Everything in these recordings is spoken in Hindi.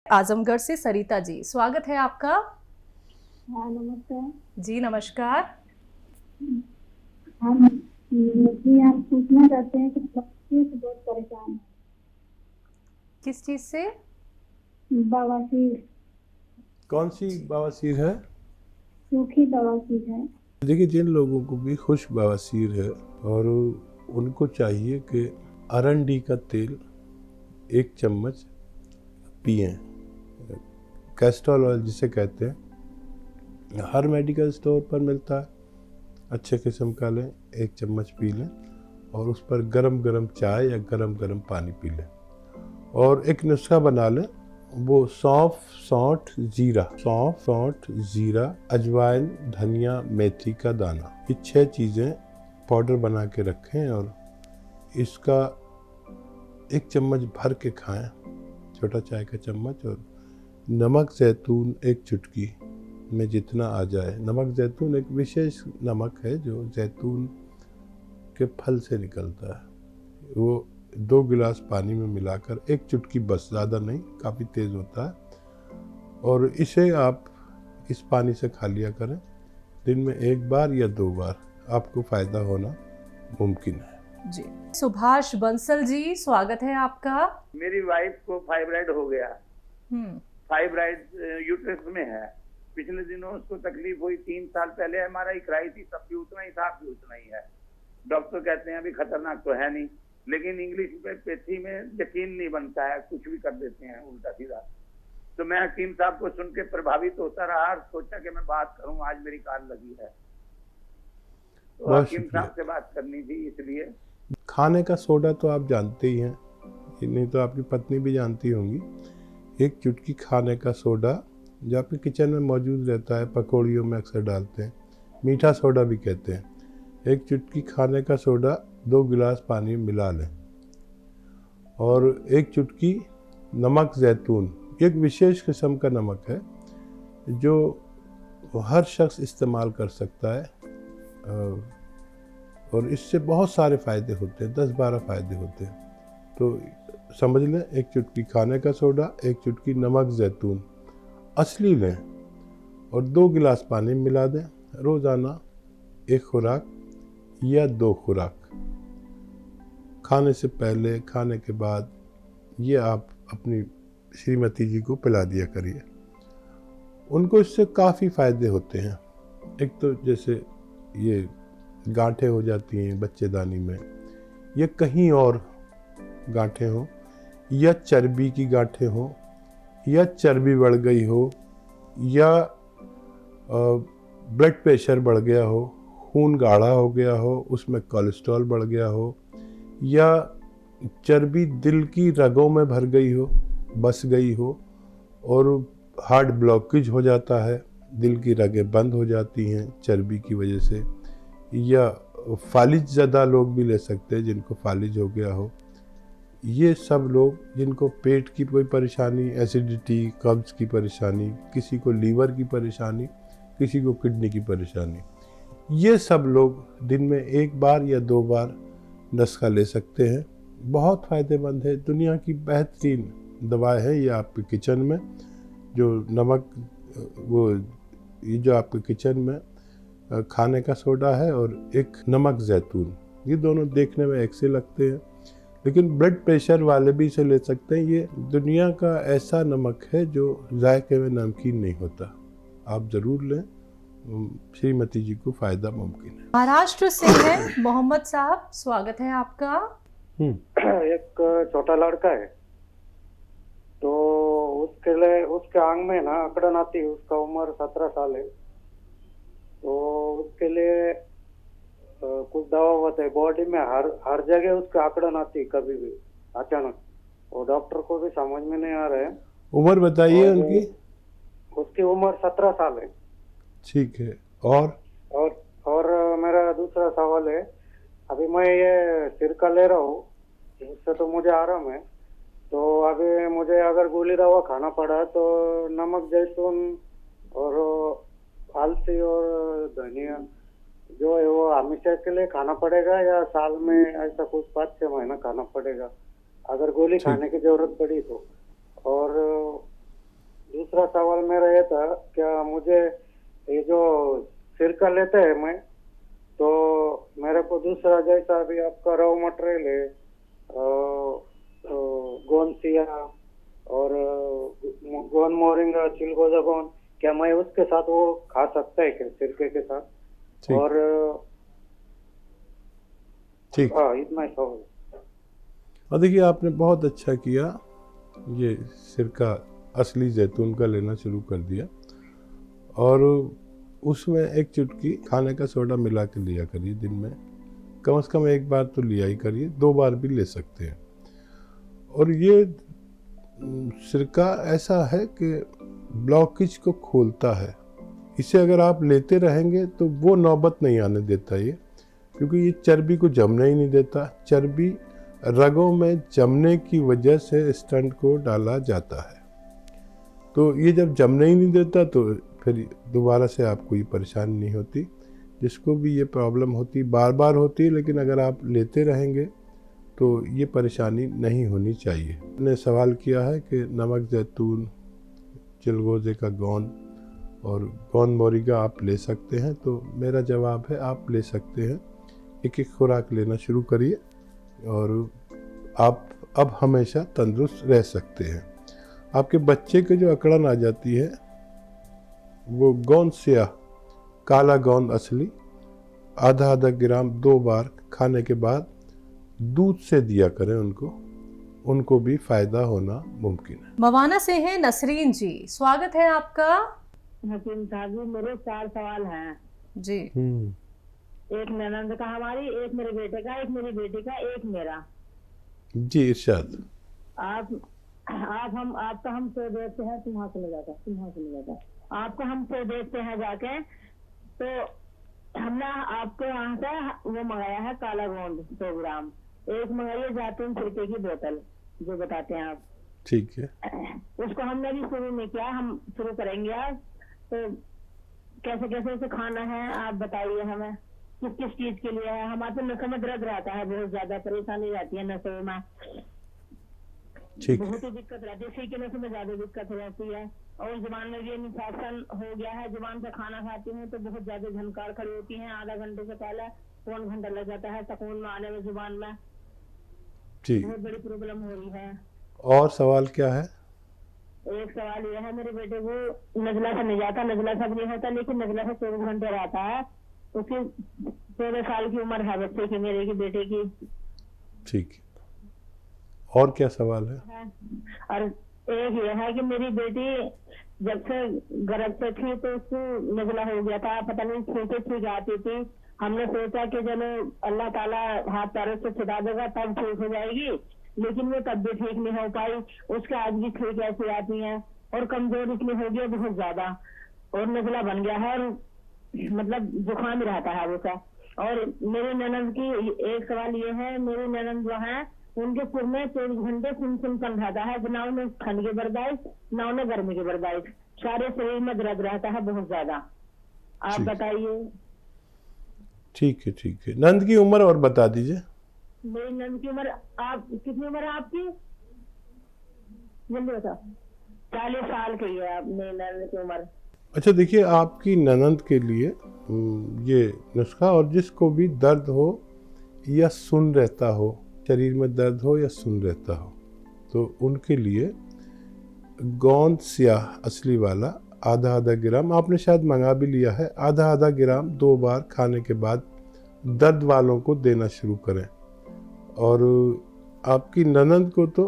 आजमगढ़ से सरिता जी, स्वागत है आपका। हाँ नमस्कार जी नमस्कार। हम जी हम पूछना चाहते हैं कि बच्चे से बहुत परेशान है। किस चीज से? बवासीर, कौन सी बवासीर है? सूखी बवासीर है। देखिए, जिन लोगों को भी खुश्क बवासीर है और उनको चाहिए कि अरंडी का तेल 1 चम्मच पिएं। कैस्टोल ऑयल जिसे कहते हैं, हर मेडिकल स्टोर पर मिलता है। अच्छे किस्म का लें, 1 चम्मच पी लें और उस पर गरम गरम चाय या गरम गरम पानी पी लें। और एक नुस्खा बना लें, वो सौंफ, सौंठ, जीरा, अजवाइन, धनिया, मेथी का दाना, ये 6 चीज़ें पाउडर बना के रखें और इसका 1 चम्मच भर के खाएं, छोटा चाय का चम्मच। और नमक जैतून 1 चुटकी में जितना आ जाए। नमक जैतून एक विशेष नमक है जो जैतून के फल से निकलता है। वो 2 गिलास पानी में मिलाकर 1 चुटकी, बस, ज़्यादा नहीं, काफ़ी तेज़ होता है। और इसे आप इस पानी से खा लिया करें। दिन में 1 बार या 2 बार आपको फ़ायदा होना मुमकिन है। जी सुभाष बंसल जी, स्वागत है आपका। मेरी वाइफ को फाइब्राइड हो गया। फाइब्राइड यूट्रस में है। पिछले दिनों उसको तकलीफ हुई, 3 साल पहले एमआरआई कराई थी, तब भी उतना ही था, भी उतना ही है। डॉक्टर कहते हैं अभी खतरनाक तो है नहीं, लेकिन इंग्लिश पैथी में यकीन नहीं बनता है, कुछ भी कर देते हैं उल्टा सीधा। तो मैं हकीम साहब को सुन के प्रभावित होता रहा और सोचा कि मैं बात करूं, आज मेरी कार लगी है। तो हकीम साहब से बात करनी थी, इसलिए। खाने का सोडा तो आप जानते ही हैं, नहीं तो आपकी पत्नी भी जानती होंगी। 1 चुटकी खाने का सोडा जो आपके किचन में मौजूद रहता है, पकौड़ियों में अक्सर डालते हैं, मीठा सोडा भी कहते हैं। 1 चुटकी खाने का सोडा 2 गिलास पानी में मिला लें। और 1 चुटकी नमक जैतून, एक विशेष किस्म का नमक है जो हर शख्स इस्तेमाल कर सकता है और इससे बहुत सारे फ़ायदे होते हैं, 10-12 फ़ायदे होते हैं। तो समझ लें, 1 चुटकी खाने का सोडा, 1 चुटकी नमक जैतून असली लें और 2 गिलास पानी मिला दें। रोज़ाना 1 खुराक या 2 खुराक, खाने से पहले, खाने के बाद, ये आप अपनी श्रीमती जी को पिला दिया करिए। उनको इससे काफ़ी फ़ायदे होते हैं। एक तो जैसे ये गांठें हो जाती हैं बच्चेदानी में, या कहीं और गांठें हों, या चर्बी की गांठें हों, या चर्बी बढ़ गई हो, या ब्लड प्रेशर बढ़ गया हो, खून गाढ़ा हो गया हो, उसमें कोलेस्ट्रॉल बढ़ गया हो, या चर्बी दिल की रगों में भर गई हो, बस गई हो और हार्ट ब्लॉकेज हो जाता है, दिल की रगें बंद हो जाती हैं चर्बी की वजह से। या फालिज ज़्यादा लोग भी ले सकते हैं, जिनको फालिज हो गया हो। ये सब लोग जिनको पेट की कोई परेशानी, एसिडिटी, कब्ज़ की परेशानी, किसी को लीवर की परेशानी, किसी को किडनी की परेशानी, ये सब लोग दिन में 1 बार या 2 बार नुस्खा ले सकते हैं। बहुत फ़ायदेमंद है, दुनिया की बेहतरीन दवा है ये आपके किचन में। जो नमक, वो ये जो आपके किचन में खाने का सोडा है और एक नमक जैतून, ये दोनों देखने में एक से लगते हैं, लेकिन ब्लड प्रेशर वाले भी इसे ले सकते हैं। ये दुनिया का ऐसा नमक है जो जायके में नमकीन नहीं होता। आप ज़रूर लें, श्रीमती जी को फ़ायदा मुमकिन है। महाराष्ट्र से है मोहम्मद साहब, स्वागत है आपका। एक छोटा लड़का है, तो उसके लिए, उसके आंग में ना अकड़न आती है। उसका उम्र 17 साल है, तो उसके लिए कुछ दवा बताए। बॉडी में हर जगह उसके आकड़न आती है, कभी भी अचानक। और डॉक्टर को भी समझ में नहीं आ रहा है। उम्र बताइए उनकी। उसकी उम्र 17 साल है। ठीक है। और मेरा दूसरा सवाल है, अभी मैं ये सिरका ले रहा हूँ, इससे तो मुझे आराम है। तो अभी मुझे अगर गोली दवा खाना पड़ा तो नमक जैतून और अलसी और धनिया जो है वो हमेशा के लिए खाना पड़ेगा, या साल में ऐसा कुछ 5-6 महीना खाना पड़ेगा अगर गोली खाने की जरूरत पड़ी तो? और दूसरा सवाल मेरा ये था, क्या मुझे ये जो सिरका लेते हैं मैं, तो मेरे को दूसरा जैसा अभी आपका रॉ मटेरियल है गोंसिया और गोन मोरिंगा चिलगोजागोन, क्या मैं उसके साथ वो खा सकता है क्या सिरके के साथ? ठीक। और ठीक। हाँ, इतना ही सवाल। और देखिए आपने बहुत अच्छा किया, ये सिरका असली जैतून का लेना शुरू कर दिया और उसमें एक चुटकी खाने का सोडा मिला के लिया करिए। दिन में कम से कम एक बार तो लिया ही करिए, 2 बार भी ले सकते हैं। और ये सिरका ऐसा है कि ब्लॉकेज को खोलता है। इसे अगर आप लेते रहेंगे तो वो नौबत नहीं आने देता ये, क्योंकि ये चर्बी को जमने ही नहीं देता। चर्बी रगों में जमने की वजह से स्टंट को डाला जाता है, तो ये जब जमने ही नहीं देता तो फिर दोबारा से आपको ये परेशानी नहीं होती। जिसको भी ये प्रॉब्लम होती, बार बार होती है, लेकिन अगर आप लेते रहेंगे तो ये परेशानी नहीं होनी चाहिए। मैंने सवाल किया है कि नमक जैतून, चिलगोजे का गोंद और गोंद मोरिंगा आप ले सकते हैं, तो मेरा जवाब है आप ले सकते हैं। एक एक खुराक लेना शुरू करिए और आप अब हमेशा तंदुरुस्त रह सकते हैं। आपके बच्चे के जो अकड़न आ जाती है वो गोंद सिया, काला गोंद असली, आधा ग्राम 2 बार खाने के बाद दूध से दिया करें उनको भी फायदा होना मुमकिन है। मवाना से हैं नसरीन जी, स्वागत है आपका। हकीम साहब जी, मेरे 4 सवाल हैं जी। एक ननंद का हमारी, एक मेरे बेटे का, एक मेरी बेटी का, एक मेरा। जी इरशाद। आपका हम तो देखते हैं, तुम्हारा चले जाता आपका हम तो देखते हैं जाके, तो हमने आपके यहाँ से वो मंगाया है काला गोंद 100 ग्राम, एक मंगाइए जैतून सिरके की बोतल जो बताते हैं आप। ठीक है। उसको हमने भी शुरू नहीं किया, हम शुरू करेंगे आज। तो कैसे कैसे उसे खाना है आप बताइए हमें, किस किस चीज के लिए है। हमारे तो नसों में दर्द रहता है, बहुत ज्यादा परेशानी रहती है नसों में, ठीक। बहुत ही दिक्कत रहती है, सी के नसों में ज्यादा दिक्कत रहती है। और जुबान में भी इन्फेक्शन हो गया है, जुबान से खाना खाती हूँ तो बहुत ज्यादा झनकार खड़ी होती है, आधा घंटे से पहले 1 घंटा लग जाता है तकून में आने में जुबान में, ठीक। बहुत बड़ी प्रॉब्लम हो रही है। और सवाल क्या है? एक सवाल यह है, मेरे बेटे को नजला से नहीं जाता, नजला सब नहीं होता, लेकिन नजला से 24 घंटे रहता है। उसकी 14 साल की उम्र है बच्चे की, मेरे की बेटे की। ठीक। और क्या सवाल है? और एक ये है कि मेरी बेटी जब से गर्भ से थी तो उसको नजला हो गया था, पता नहीं छोटे ठीक आती थी। हमने सोचा कि चलो अल्लाह ताला हाथ पैरों से छुड़ा देगा तब ठीक हो जाएगी, लेकिन वो तब भी ठीक नहीं हो पाई। उसके आज भी ठीक ऐसी आती हैं और कमजोर इसलिए हो गया बहुत ज्यादा, और नजला बन गया है, और मतलब जुकाम ही रहता है उसका। और मेरी ननद की एक सवाल ये है, मेरी ननद जो है उनके सिर में 24 घंटे सुनसुनपन रहता है, ना उन्हें ठंड की बर्दाश्त ना उन्हें गर्मी की बर्दाश्त, सारे शरीर में दर्द रहता है बहुत ज्यादा। आप ठीक। बताइए। ठीक है, ठीक है। नंद की उम्र और बता दीजिए। मेरी नंद की उम्र, आप कितनी उम्र है आपकी? जल्दी बताओ। 40 साल की है आप मेरी नंद की उम्र। अच्छा देखिए, आपकी ननंद के लिए ये नुस्खा, और जिसको भी दर्द हो या सुन रहता हो, शरीर में दर्द हो या सुन रहता हो, तो उनके लिए गोंद स्याह असली वाला आधा ग्राम, आपने शायद मंगा भी लिया है, आधा ग्राम 2 बार खाने के बाद दर्द वालों को देना शुरू करें। और आपकी ननंद को तो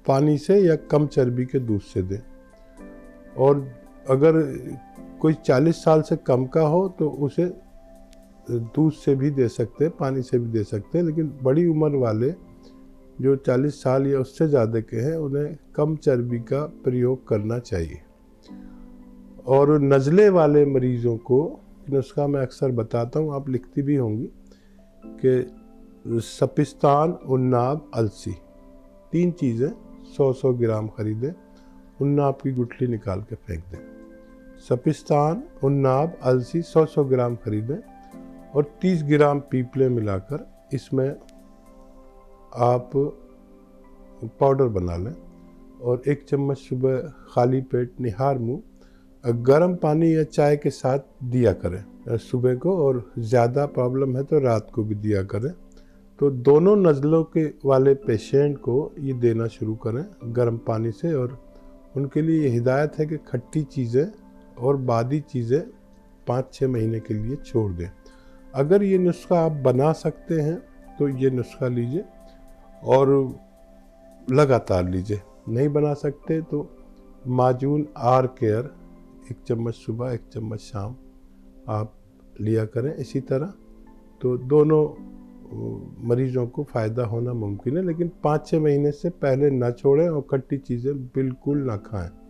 पानी से या कम चर्बी के दूध से दें। और अगर कोई 40 साल से कम का हो तो उसे दूध से भी दे सकते हैं, पानी से भी दे सकते हैं, लेकिन बड़ी उम्र वाले जो 40 साल या उससे ज़्यादा के हैं उन्हें कम चर्बी का प्रयोग करना चाहिए। और नज़ले वाले मरीज़ों को नुस्खा मैं अक्सर बताता हूँ, आप लिखती भी होंगी, कि सपिस्तान, उन्नाब, अलसी, 3 चीज़ें 100-100 ग्राम खरीदें, उन्नाब की गुठली निकाल के फेंक दें। सपिस्तान, उन्नाब, अलसी 100-100 ग्राम खरीदें और 30 ग्राम पीपले मिलाकर इसमें आप पाउडर बना लें और 1 चम्मच सुबह खाली पेट निहार मुँह गर्म पानी या चाय के साथ दिया करें सुबह को, और ज़्यादा प्रॉब्लम है तो रात को भी दिया करें। तो दोनों नज़लों के वाले पेशेंट को ये देना शुरू करें गर्म पानी से, और उनके लिए ये हिदायत है कि खट्टी चीज़ें और बादी चीज़ें 5-6 महीने के लिए छोड़ दें। अगर ये नुस्खा आप बना सकते हैं तो ये नुस्खा लीजिए और लगातार लीजिए। नहीं बना सकते तो माजून आर केयर 1 चम्मच सुबह 1 चम्मच शाम आप लिया करें। इसी तरह तो दोनों मरीजों को फ़ायदा होना मुमकिन है, लेकिन 5-6 महीने से पहले ना छोड़ें और खट्टी चीज़ें बिल्कुल ना खाएं।